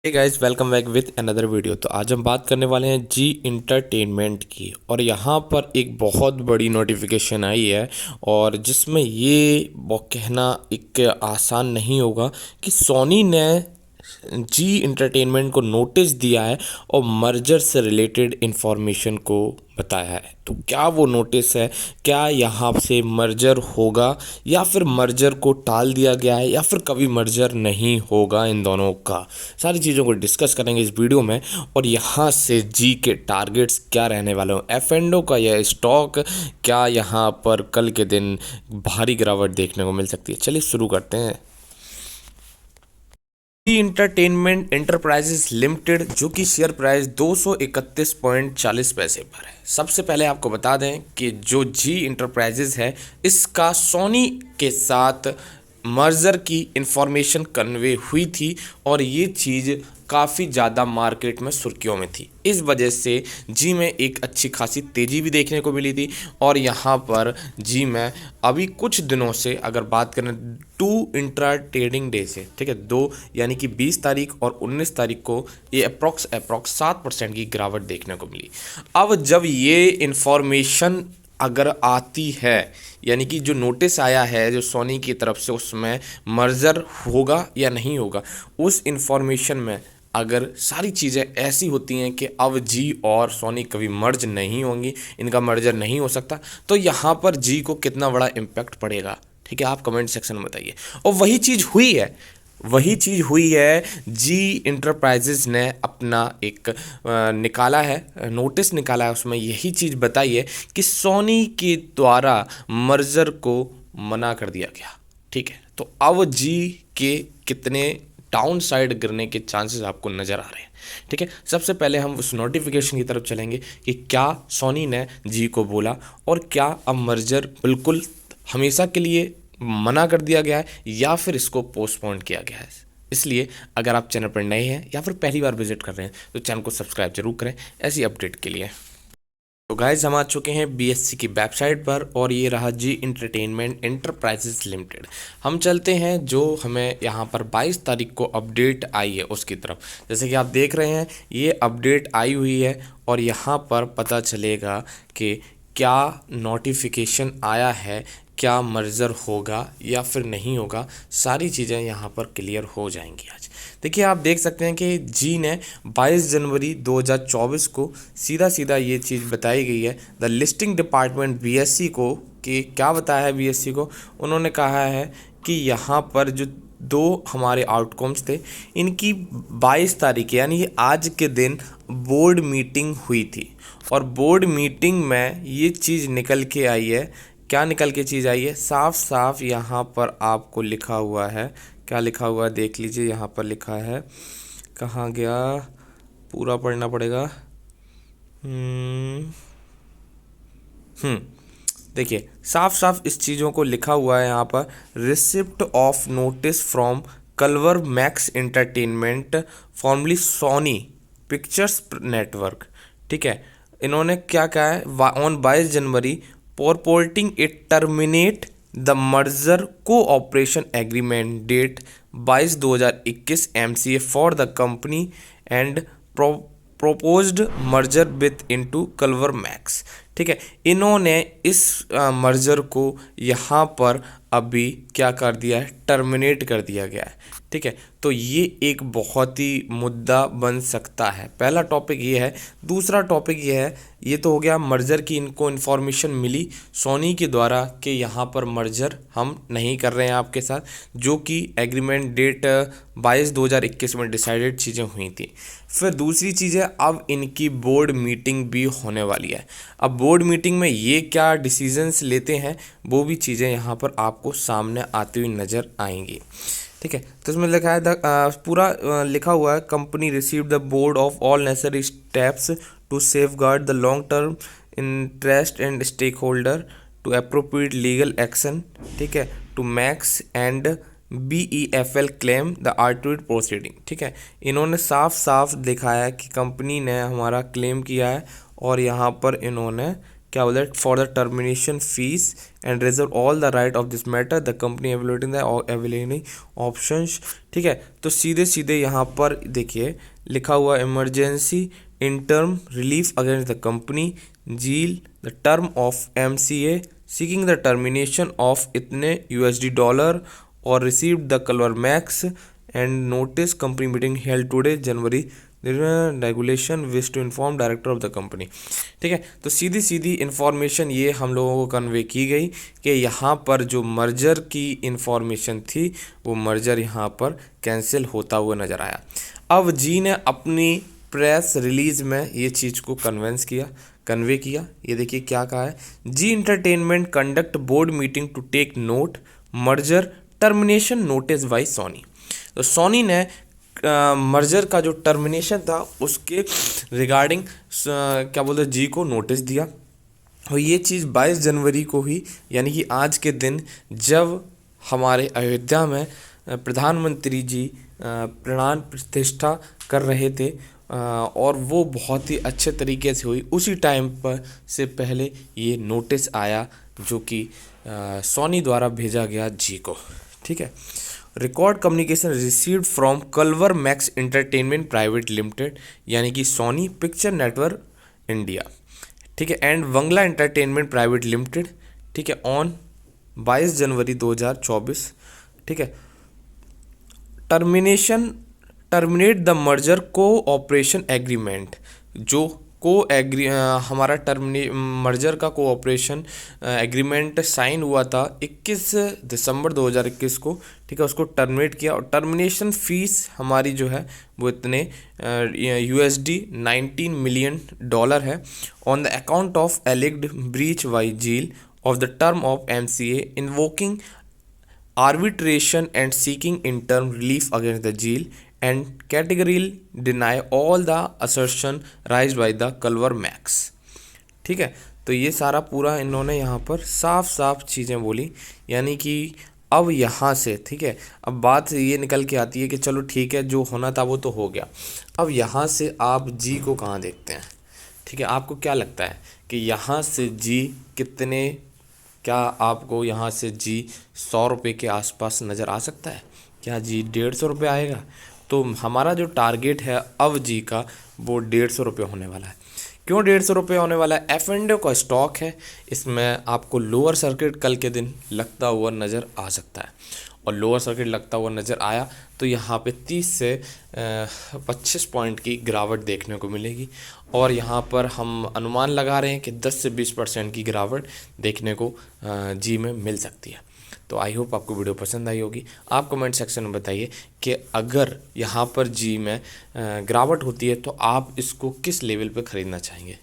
Hey guys, welcome back with another video. तो आज हम बात करने वाले हैं जी इंटरटेनमेंट की। और यहाँ पर एक बहुत बड़ी नोटिफिकेशन आई है और जिसमें ये वो कहना एक आसान नहीं होगा कि सोनी ने जी इंटरटेनमेंट को नोटिस दिया है और मर्जर से रिलेटेड इंफॉर्मेशन को बताया है। तो क्या वो नोटिस है, क्या यहाँ से मर्जर होगा या फिर मर्जर को टाल दिया गया है या फिर कभी मर्जर नहीं होगा, इन दोनों का सारी चीज़ों को डिस्कस करेंगे इस वीडियो में। और यहाँ से जी के टारगेट्स क्या रहने वाले हो, एफ&ओ का यह स्टॉक क्या यहाँ पर कल के दिन भारी गिरावट देखने को मिल सकती है। चलिए शुरू करते हैं। जी इंटरटेनमेंट एंटरप्राइजेस लिमिटेड, जो कि शेयर प्राइस 231.40 पैसे पर है। सबसे पहले आपको बता दें कि जो जी इंटरप्राइजेस है, इसका सोनी के साथ मर्जर की इंफॉर्मेशन कन्वे हुई थी और ये चीज़ काफ़ी ज़्यादा मार्केट में सुर्खियों में थी। इस वजह से जी में एक अच्छी खासी तेज़ी भी देखने को मिली थी। और यहाँ पर जी में अभी कुछ दिनों से अगर बात करें 2 इंट्रा ट्रेडिंग डे से, ठीक है, 2 यानी कि 20 तारीख और 19 तारीख को ये अप्रॉक्स 7% की गिरावट देखने को मिली। अब जब ये इंफॉर्मेशन अगर आती है, यानी कि जो नोटिस आया है जो सोनी की तरफ से, उसमें मर्जर होगा या नहीं होगा, उस इंफॉर्मेशन में अगर सारी चीज़ें ऐसी होती हैं कि अब जी और सोनी कभी मर्ज नहीं होंगी, इनका मर्जर नहीं हो सकता, तो यहाँ पर जी को कितना बड़ा इम्पैक्ट पड़ेगा, ठीक है, आप कमेंट सेक्शन में बताइए। और वही चीज़ हुई है। जी इंटरप्राइजेज ने अपना एक निकाला है, नोटिस निकाला है, उसमें यही चीज़ बताई है कि सोनी के द्वारा मर्जर को मना कर दिया गया। ठीक है, तो अब जी के कितने डाउन साइड गिरने के चांसेस आपको नज़र आ रहे हैं। ठीक है, सबसे पहले हम उस नोटिफिकेशन की तरफ चलेंगे कि क्या सोनी ने जी को बोला और क्या अब मर्जर बिल्कुल हमेशा के लिए मना कर दिया गया है या फिर इसको पोस्टपोन किया गया है। इसलिए अगर आप चैनल पर नए हैं या फिर पहली बार विजिट कर रहे हैं तो चैनल को सब्सक्राइब जरूर करें ऐसी अपडेट के लिए। तो गाइज, हम आ चुके हैं बीएससी की वेबसाइट पर और ये रहा जी इंटरटेनमेंट एंटरप्राइजेस लिमिटेड। हम चलते हैं जो हमें यहाँ पर 22 तारीख को अपडेट आई है उसकी तरफ। जैसे कि आप देख रहे हैं ये अपडेट आई हुई है और यहाँ पर पता चलेगा कि क्या नोटिफिकेशन आया है, क्या मर्जर होगा या फिर नहीं होगा, सारी चीज़ें यहाँ पर क्लियर हो जाएंगी आज। देखिए, आप देख सकते हैं कि जी ने 22 जनवरी 2024 को सीधा सीधा ये चीज़ बताई गई है द लिस्टिंग डिपार्टमेंट बीएससी को, कि क्या बताया है बीएससी को, उन्होंने कहा है कि यहाँ पर जो 2 हमारे आउटकम्स थे, इनकी 22 तारीख यानी आज के दिन बोर्ड मीटिंग हुई थी और बोर्ड मीटिंग में ये चीज़ निकल के आई है। क्या निकल के चीज़ आई है, साफ साफ यहाँ पर आपको लिखा हुआ है। क्या लिखा हुआ है देख लीजिए, यहाँ पर लिखा है, कहाँ गया, पूरा पढ़ना पड़ेगा। देखिए, साफ साफ इस चीज़ों को लिखा हुआ है यहाँ पर, receipt of notice from Culver Max entertainment formerly Sony pictures network. ठीक है, इन्होंने क्या कहा है, on 22 January purporting it terminate the merger cooperation agreement date 22/2021 MCA for the company and proposed merger with into Culver Max। ठीक है, इन्होंने इस मर्जर को यहाँ पर अभी क्या कर दिया है, टर्मिनेट कर दिया गया है। ठीक है, तो ये एक बहुत ही मुद्दा बन सकता है। पहला टॉपिक ये है। दूसरा टॉपिक ये है, ये तो हो गया मर्जर की इनको इन्फॉर्मेशन मिली सोनी के द्वारा कि यहाँ पर मर्जर हम नहीं कर रहे हैं आपके साथ, जो कि एग्रीमेंट डेट 22/2021 में डिसाइडेड चीज़ें हुई थी। फिर दूसरी चीज़ है, अब इनकी बोर्ड मीटिंग भी होने वाली है। अब बोर्ड मीटिंग में ये क्या डिसीजंस लेते हैं वो भी चीज़ें यहाँ पर आपको सामने आती हुई नज़र आएंगी। ठीक है, तो इसमें लिखा है पूरा लिखा हुआ है, company receive the board of all necessary steps to safeguard the long term interest and stakeholder to appropriate legal action. ठीक है, to Max and BEFL claim the arbitral proceeding. ठीक है, इन्होंने साफ साफ दिखाया कि कंपनी ने हमारा क्लेम किया है और यहाँ पर इन्होंने क्या बोल रहा है, for the termination fees and reserve all the right of this matter the company evaluating the available options. ठीक है, तो सीधे सीधे यहाँ पर देखिए लिखा हुआ emergency interim relief against the company ZEEL the term of MCA seeking the termination of इतने $, और received the Culver Max and notice company meeting held today January regulation wish to inform director of the company. ठीक है, तो सीधी सीधी information ये हम लोगों को convey की गई कि यहाँ पर जो मर्जर की इन्फॉर्मेशन थी वो मर्जर यहाँ पर कैंसिल होता हुआ नज़र आया। अब जी ने अपनी प्रेस रिलीज में ये चीज़ को कन्वे किया। ये देखिए क्या कहा है, Zee entertainment conduct board meeting to take note merger termination notice by Sony. तो सोनी ने मर्जर का जो टर्मिनेशन था उसके रिगार्डिंग क्या बोलते जी को नोटिस दिया। और ये चीज़ 22 जनवरी को ही, यानी कि आज के दिन, जब हमारे अयोध्या में प्रधानमंत्री जी प्राण प्रतिष्ठा कर रहे थे और वो बहुत ही अच्छे तरीके से हुई, उसी टाइम पर से पहले ये नोटिस आया जो कि सोनी द्वारा भेजा गया जी को। ठीक है, record communication received from Culver Max entertainment private limited, यानी कि सोनी पिक्चर नेटवर्क इंडिया। ठीक है, and Bangla entertainment private limited. ठीक है, ऑन 22 जनवरी 2024। ठीक है, terminate the merger cooperation agreement. जो हमारा मर्जर का कोऑपरेशन एग्रीमेंट साइन हुआ था 21 दिसंबर 2021 को। ठीक है, उसको टर्मिनेट किया और टर्मिनेशन फीस हमारी जो है वो इतने $19 मिलियन है on the account of alleged breach by ZEEL of the term of MCA invoking arbitration and seeking interim relief against the jail and categorically deny all the assertion raised by the Culver Max। ठीक है, तो ये सारा पूरा इन्होंने यहाँ पर साफ साफ चीज़ें बोली, यानी कि अब यहाँ से, ठीक है, अब बात ये निकल के आती है कि चलो ठीक है, जो होना था वो तो हो गया। अब यहाँ से आप जी को कहाँ देखते हैं? ठीक है, आपको क्या लगता है कि यहाँ से जी कितने, क्या आपको यहाँ से जी 100 रुपये के आसपास नज़र आ सकता है? क्या जी 150 रुपये आएगा? तो हमारा जो टारगेट है अब जी का वो 150 रुपये होने वाला है। क्यों 150 रुपये होने वाला है? F&O का स्टॉक है, इसमें आपको लोअर सर्किट कल के दिन लगता हुआ नज़र आ सकता है, और लोअर सर्किट लगता हुआ नज़र आया तो यहाँ पे 30 से 25 पॉइंट की गिरावट देखने को मिलेगी, और यहाँ पर हम अनुमान लगा रहे हैं कि 10 से 20% की गिरावट देखने को जी में मिल सकती है। तो आई होप आपको वीडियो पसंद आई होगी। आप कमेंट सेक्शन में बताइए कि अगर यहाँ पर जी में गिरावट होती है तो आप इसको किस लेवल पे ख़रीदना चाहेंगे।